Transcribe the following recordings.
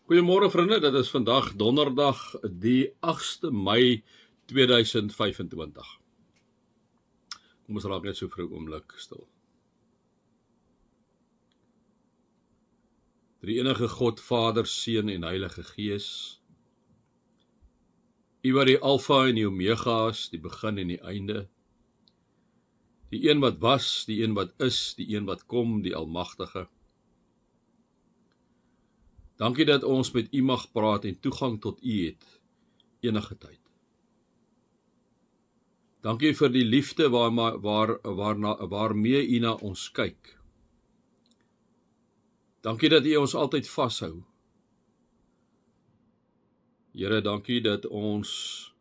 Goeiemôre vriende, dit is vandag donderdag die 8ste Mei 2025. Kom ons raak net so vir 'n oomblik stil. Die enige God, Vader, Seun en Heilige Gees. U wat die Alfa en die Omega is, die begin en die einde. Die een wat was, die een wat is, die een wat kom, die Almagtige. Dankie dat ons met U mag praat en toegang tot U het, enige tyd. Dankie vir die liefde waarmee U na ons kyk. Dankie dat U ons altyd vashou. Here, dankie dat ons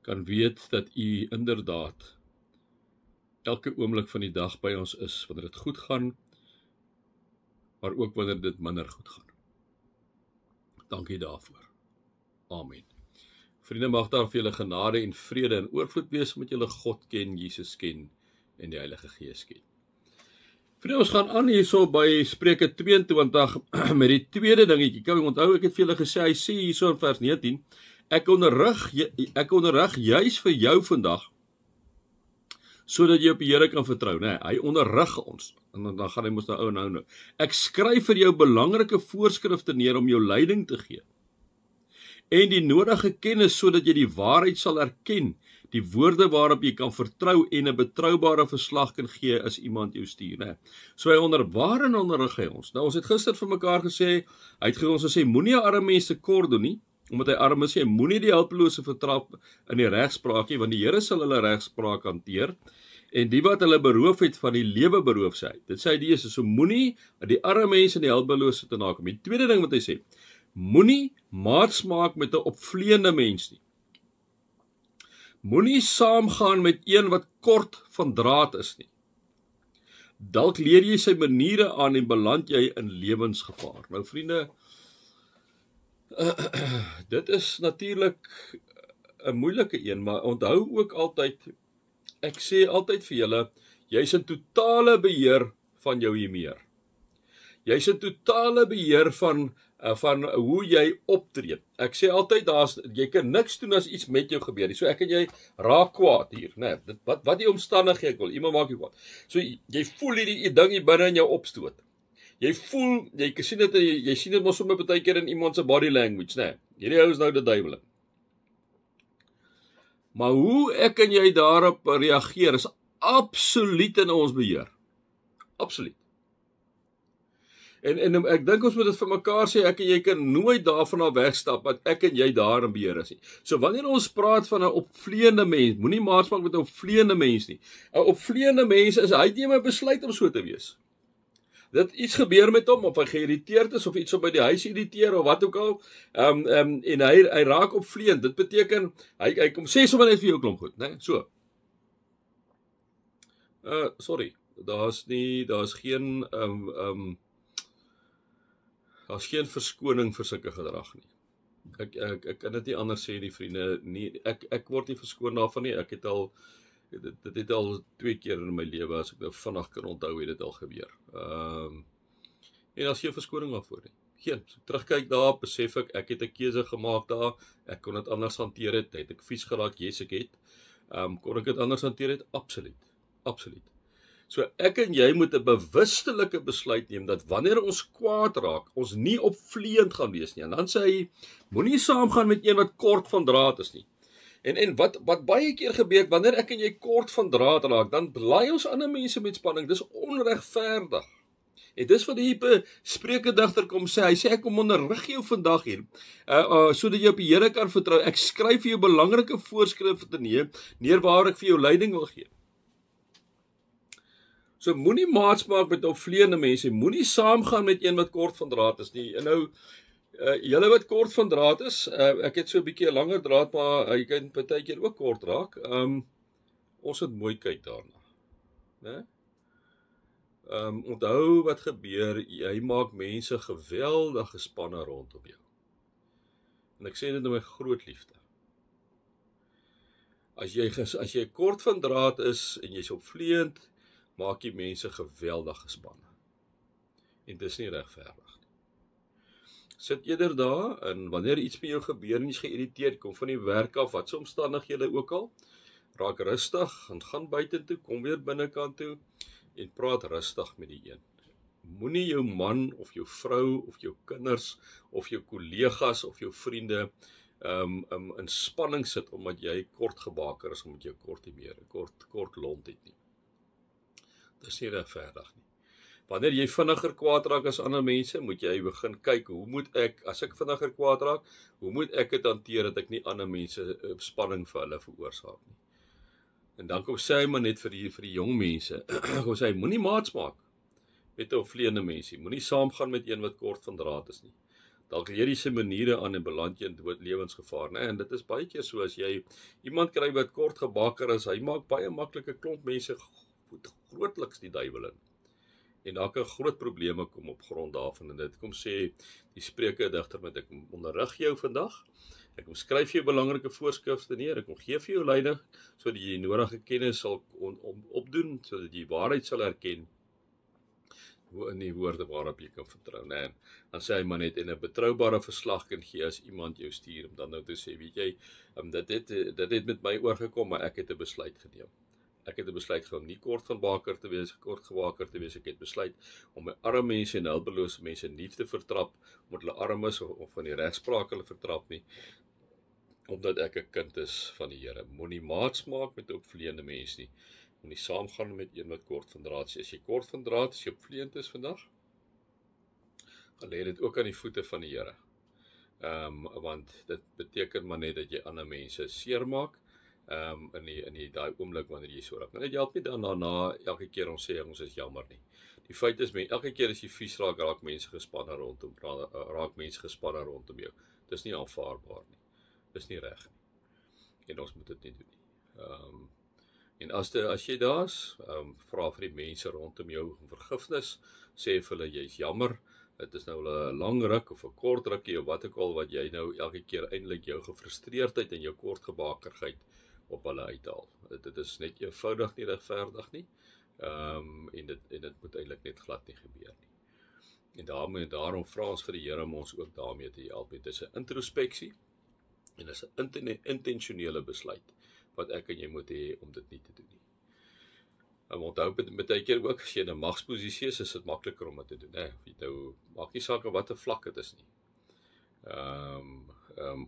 kan weet dat U inderdaad elke oomblik van die dag by ons is, wanneer dit goed gaan, maar ook wanneer dit minder goed gaan. Dankie daarvoor. Amen. Vriende, mag daar vir julle genade en vrede en oorvloed wees met julle God ken, Jesus ken en die Heilige Gees ken. Vriende, ons gaan aan hierso by Spreuke 22 met die tweede dingetjie. Kan jy onthou, ek het vir julle gesê, hy sê hierso in vers 19, ek onderrig juis vir jou vandag, sodat jy op die Here kan vertrou. Nee, hy onderrig ons. En dan gaan hy mos nou. Ek skryf vir jou belangrike voorskrifte neer om jou leiding te gee. En die nodige kennis sodat jy die waarheid sal erken, die woorde waarop jy kan vertrou en 'n betroubare verslag kan gee as iemand jou stuur, né? So hy onderrig hy ons. Nou ons het gister vir mekaar gesê, hy het ons gesê moenie 'n arme mens tekort doen nie, omdat hy arm is, jy moenie die hulpelose vertrap in die regspraak nie, want die Here sal hulle regspraak hanteer. En die wat hulle beroof het van die lewe beroof sy. Dit sê die Jesus, so moenie die arme mense en die hulpelose te nakom. Die tweede ding wat hy sê, moenie maats maak met 'n opvleende mens nie. Moenie saamgaan met een wat kort van draad is nie. Dalk leer jy sy maniere aan en beland jy in lewensgevaar. Nou vriende, dit is natuurlik 'n moeilike een, maar onthou ook altyd, ek sê altyd vir julle, jy's in totale beheer van jou humeur. Jy's in totale beheer van hoe jy optree. Ek sê altyd, jy kan niks doen as iets met jou gebeur. So ek en jy raak kwaad hier, né? Wat die omstandighede wil, iemand maak jou kwaad. So jy voel hierdie ding hier binne in jou opstoot. Jy voel, jy sien dit mos sommer baie keer in iemand se body language, né? Hierdie ou is nou die duiweling. Maar hoe ek en jy daarop reageer is absoluut in ons beheer. Absoluut. En ek dink ons moet dit vir mekaar sê, ek en jy kan nooit daarvan af wegstap, dat ek en jy daar in beheer is nie. So wanneer ons praat van 'n opvleende mens, moenie maats maak met 'n opvleende mens nie. 'n Opvleende mens is, hy neem 'n besluit om so te wees. Dat iets gebeur met hom, of hy geïrriteerd is, of iets op by die huis irriteer, of wat ook al, en hy raak opvleend. Dit beteken, hy kom sê sommer net vir jou klomp goed, né? So. Sorry, daar's geen verskoning vir sulke gedrag nie. Ek kan dit nie anders sê nie, vriende, nie, ek word nie verskoon daarvan nie. Ek het al dit het al 2 keer in my lewe, as ek nou vinnig kan onthou, het dit al gebeur. En daar's geen verskoning daarvoor nie. Geen. So terugkyk daar, besef ek het 'n keuse gemaak daar, ek kon dit anders hanteer het ek vies geraak, yes ek het. Kon ek dit anders hanteer het? Absoluut. So ek en jy moet 'n bewustelike besluit neem, dat wanneer ons kwaad raak, ons nie opvleend gaan wees nie. En dan sê hy, moenie saamgaan met een wat kort van draad is nie. En wat baie keer gebeur, wanneer ek en jy kort van draad raak, dan blaai ons ander mense met spanning. Dis onregverdig. En dis wat die Spreuke digter kom sê. Hy sê, ek kom onderrig jou vandag hier, sodat jy op die Here kan vertrou. Ek skryf vir jou belangrike voorskrifte neer waar ek vir jou leiding wil gee. So moenie maats maak met opvleende mense, moenie saamgaan met een wat kort van draad is nie. En nou, julle wat kort van draad is, ek het so 'n bietjie 'n langer draad, maar jy kan partykeer ook kort raak. Ons moet mooi kyk daarna, né? Onthou wat gebeur, jy maak mense geweldig gespanne rondom jou. En ek sê dit met my groot liefde. As jy kort van draad is en jy's opvleend, maak jy mense geweldig gespanne. En dis nie regverdig nie. Sit eerder daar en wanneer iets met jou gebeur en jy's geïrriteerd, kom van die werk af, wat se omstandighede ook al, raak rustig en gaan buite toe, kom weer binnekant toe en praat rustig met die een. Moenie jou man of jou vrou of jou kinders of jou kollegas of jou vriende in spanning sit omdat jy kort gebaker is, omdat jy kort lont het nie. Dis nie regverdig nie. Wanneer jy vinniger kwaad raak as ander mense, moet jy begin kyk, hoe moet ek, as ek vinniger kwaad raak, hoe moet ek dit hanteer dat ek nie ander mense spanning vir hulle veroorsaak nie. En dan kom sê hy maar net vir die jong mense, kom sê hy, moenie maats maak met 'n opvleende mensie, moenie saamgaan met een wat kort van draad is nie. Dalk leer jy se maniere aan en beland jy in dood lewensgevaar, né? En dit is baie keer so, as jy iemand kry wat kort gebaker is, hy maak baie maklike klomp mense grootliks die duiwel in. En daar kan groot probleme kom op grond daarvan, en dit kom sê, die Spreuke digter met, ek onderrig jou vandag, ek kom skryf jou belangrike voorskrifte neer, ek kom gee vir jou leiding, sodat jy nodige kennis sal opdoen, sodat jy waarheid sal erken, in die woorde waarop jy kan vertrou, né? Dan sê hy maar net, en 'n betroubare verslag kan gee as iemand jou stuur, om dan nou te sê, weet jy, dit het met my oorgekom, maar ek het 'n besluit geneem. Ek het 'n besluit geneem om nie kort gebaker te wees, ek het besluit om my arme mense en hulpelose mense nie te vertrap, omdat hulle arm is, of van die regspraak hulle vertrap nie, omdat ek 'n kind is van die Here. Moenie maats maak met 'n opvleende mens nie, moenie saamgaan met een wat kort van draad is. As jy kort van draad is, jy opvleend is vandag, gaan lê dit ook aan die voete van die Here. Want dit beteken maar net dat jy ander mense seermaak, in die daai oomblik wanneer jy so raak. Nou, dit help nie dan daarna elke keer ons sê ons is jammer nie. Die feit is, elke keer as jy vies raak mense gespanne rondom jou. Dis nie aanvaarbaar nie. Dis nie reg nie. En ons moet dit nie doen nie. En as jy daar is, vra vir die mense rondom jou om vergifnis, sê vir hulle jy's jammer, dit is nou 'n lang ruk of 'n kort rukkie of wat ook al wat jy nou elke keer eintlik jou gefrustreerdheid en jou kortgebakerheid op hulle uithaal. Dit is net eenvoudig nie regverdig nie. En dit moet eintlik net glad nie gebeur nie. En daarom vra ons vir die Here om ons ook daarmee te help. Dit is 'n introspeksie en dit is 'n intentionele besluit wat ek en jy moet hê om dit nie te doen nie. En onthou baie keer ook, as jy in 'n magsposisie is dit makliker om dit te doen, né? Nou maak nie saak wat 'n vlak dit is nie.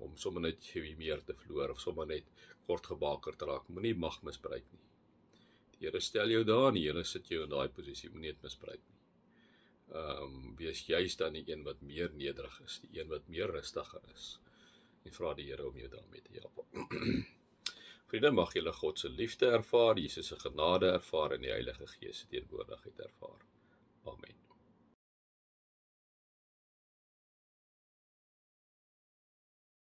Om sommer net meer te verloor of sommer net kort gebaker te raak, moenie mag misbruik nie. Die Here stel jou daar en die Here sit jou in daai posisie, moenie dit misbruik nie. Wees juist dan die een wat meer nederig is, die een wat meer rustiger is, en vra die Here om jou daarmee te help. Vriende, mag julle God se liefde ervaar, Jesus se genade ervaar en die Heilige Gees se teenwoordigheid ervaar.